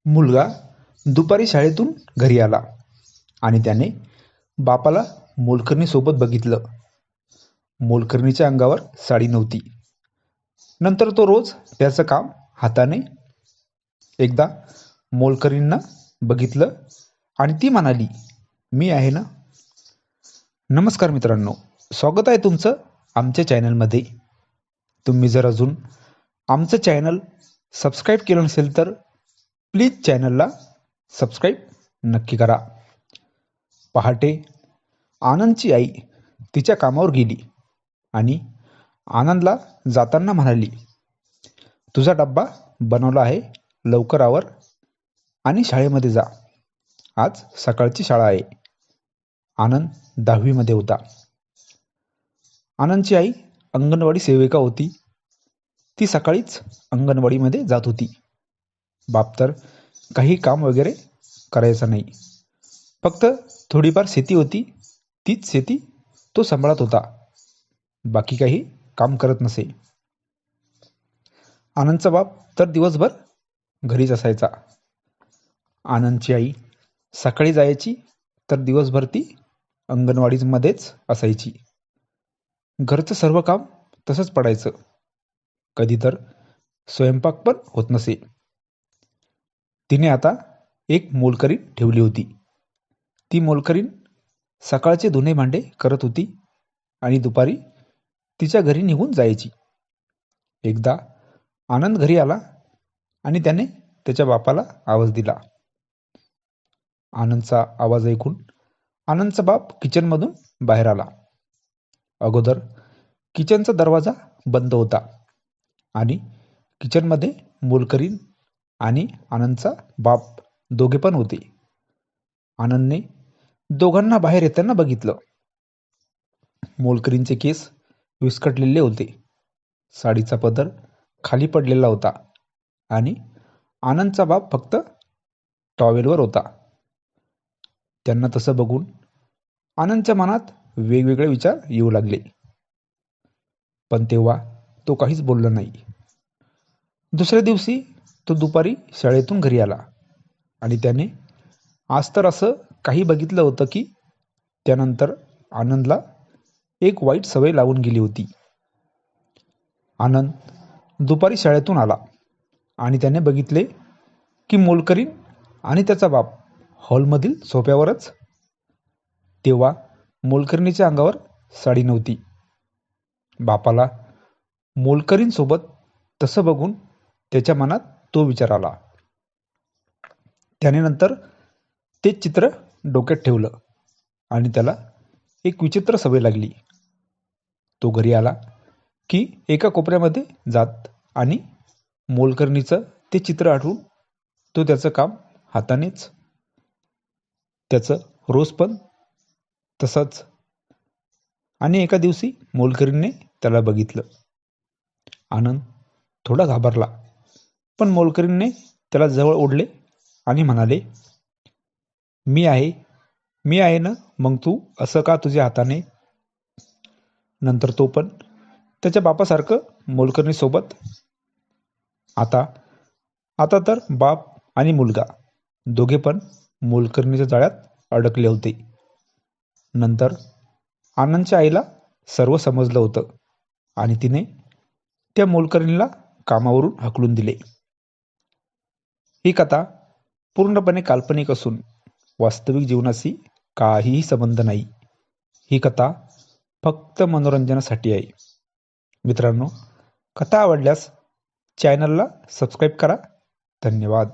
मुलगा दुपारी शाळेतून घरी आला आणि त्याने बापाला मोलकरणीसोबत बघितलं. मोलकरणीच्या अंगावर साडी नव्हती. नंतर तो रोज त्याचं काम हाताने. एकदा मोलकरणींना बघितलं आणि ती म्हणाली, "मी आहे ना." नमस्कार मित्रांनो, स्वागत आहे तुमचं आमच्या चॅनलमध्ये. तुम्ही जर अजून आमचं चॅनल सबस्क्राईब केलं नसेल तर प्लीज चॅनलला सबस्क्राईब नक्की करा. पहाटे आनंदची आई तिच्या कामावर गेली आणि आनंदला जाताना म्हणाली, "तुझा डब्बा बनवला आहे, लवकर आवर आणि शाळेमध्ये जा. आज सकाळची शाळा आहे." आनंद 10वी मध्ये होता. आनंदची आई अंगणवाडी सेविका होती. ती सकाळीच अंगणवाडीमध्ये जात होती. बाप तर काही काम वगैरे करायचा नाही. फक्त थोडीफार शेती होती, तीच शेती तो सांभाळत होता. बाकी काही काम करत नसे. आनंदचा बाप तर दिवसभर घरीच असायचा. आनंदची आई सकाळी जायची तर दिवसभर ती अंगणवाडीमध्येच असायची. घरचं सर्व काम तसंच पडायचं. कधी तर स्वयंपाक पण होत नसे. तिने आता एक मोलकरीण ठेवली होती. ती मोलकरीण सकाळचे धुणे भांडे करत होती आणि दुपारी तिच्या घरी निघून जायची. एकदा आनंद घरी आला आणि त्याने त्याच्या बापाला आवाज दिला. आनंदचा आवाज ऐकून आनंदचा बाप किचनमधून बाहेर आला. अगोदर किचनचा दरवाजा बंद होता आणि किचनमध्ये मोलकरीण आणि आनंदचा बाप दोघे पण होते. आनंदने दोघांना बाहेर येताना बघितलं. मोलकरीणचे केस विस्कटलेले होते. साडीचा पदर खाली पडलेला होता आणि आनंदचा बाप फक्त टॉवेलवर होता. त्यांना तसं बघून आनंदच्या मनात वेगवेगळे विचार येऊ लागले. पण तेव्हा तो काहीच बोलला नाही. दुसऱ्या दिवशी तो दुपारी शाळेतून घरी आला आणि त्याने आज तर असं काही बघितलं होतं की त्यानंतर आनंदला एक वाईट सवय लागून गेली होती. आनंद दुपारी शाळेतून आला आणि त्याने बघितले की मोलकरीण आणि त्याचा बाप हॉलमधील सोफ्यावरच. तेव्हा मोलकरणीच्या अंगावर साडी नव्हती. बापाला मोलकरीणसोबत तसं बघून त्याच्या मनात तो विचार आला. त्याने नंतर ते चित्र डोक्यात ठेवलं आणि त्याला एक विचित्र सवय लागली. तो घरी आला की एका कोपऱ्यामध्ये जात आणि मोलकरणीचं ते चित्र आठवून तो त्याचं काम हातानेच. त्याचं रोज पण तसंच. आणि एका दिवशी मोलकरीणने त्याला बघितलं. आनंद थोडा घाबरला, पण मोलकरीणने त्याला जवळ ओढले आणि म्हणाले, मी आहे ना, मग तू असं का तुझ्या हाताने?" नंतर तो पण त्याच्या बापासारखं मोलकरणीसोबत. आता आता तर बाप आणि मुलगा दोघे पण मोलकरणीच्या जाळ्यात अडकले होते. नंतर आनंदच्या आईला सर्व समजलं होतं आणि तिने त्या मोलकरणीला कामावरून हाकलून दिले. ही कथा पूर्णपणे काल्पनिक असून वास्तविक जीवनाशी काहीही संबंध नाही. ही कथा फक्त मनोरंजनासाठी आहे. मित्रांनो, कथा आवडल्यास चॅनलला सबस्क्राईब करा. धन्यवाद.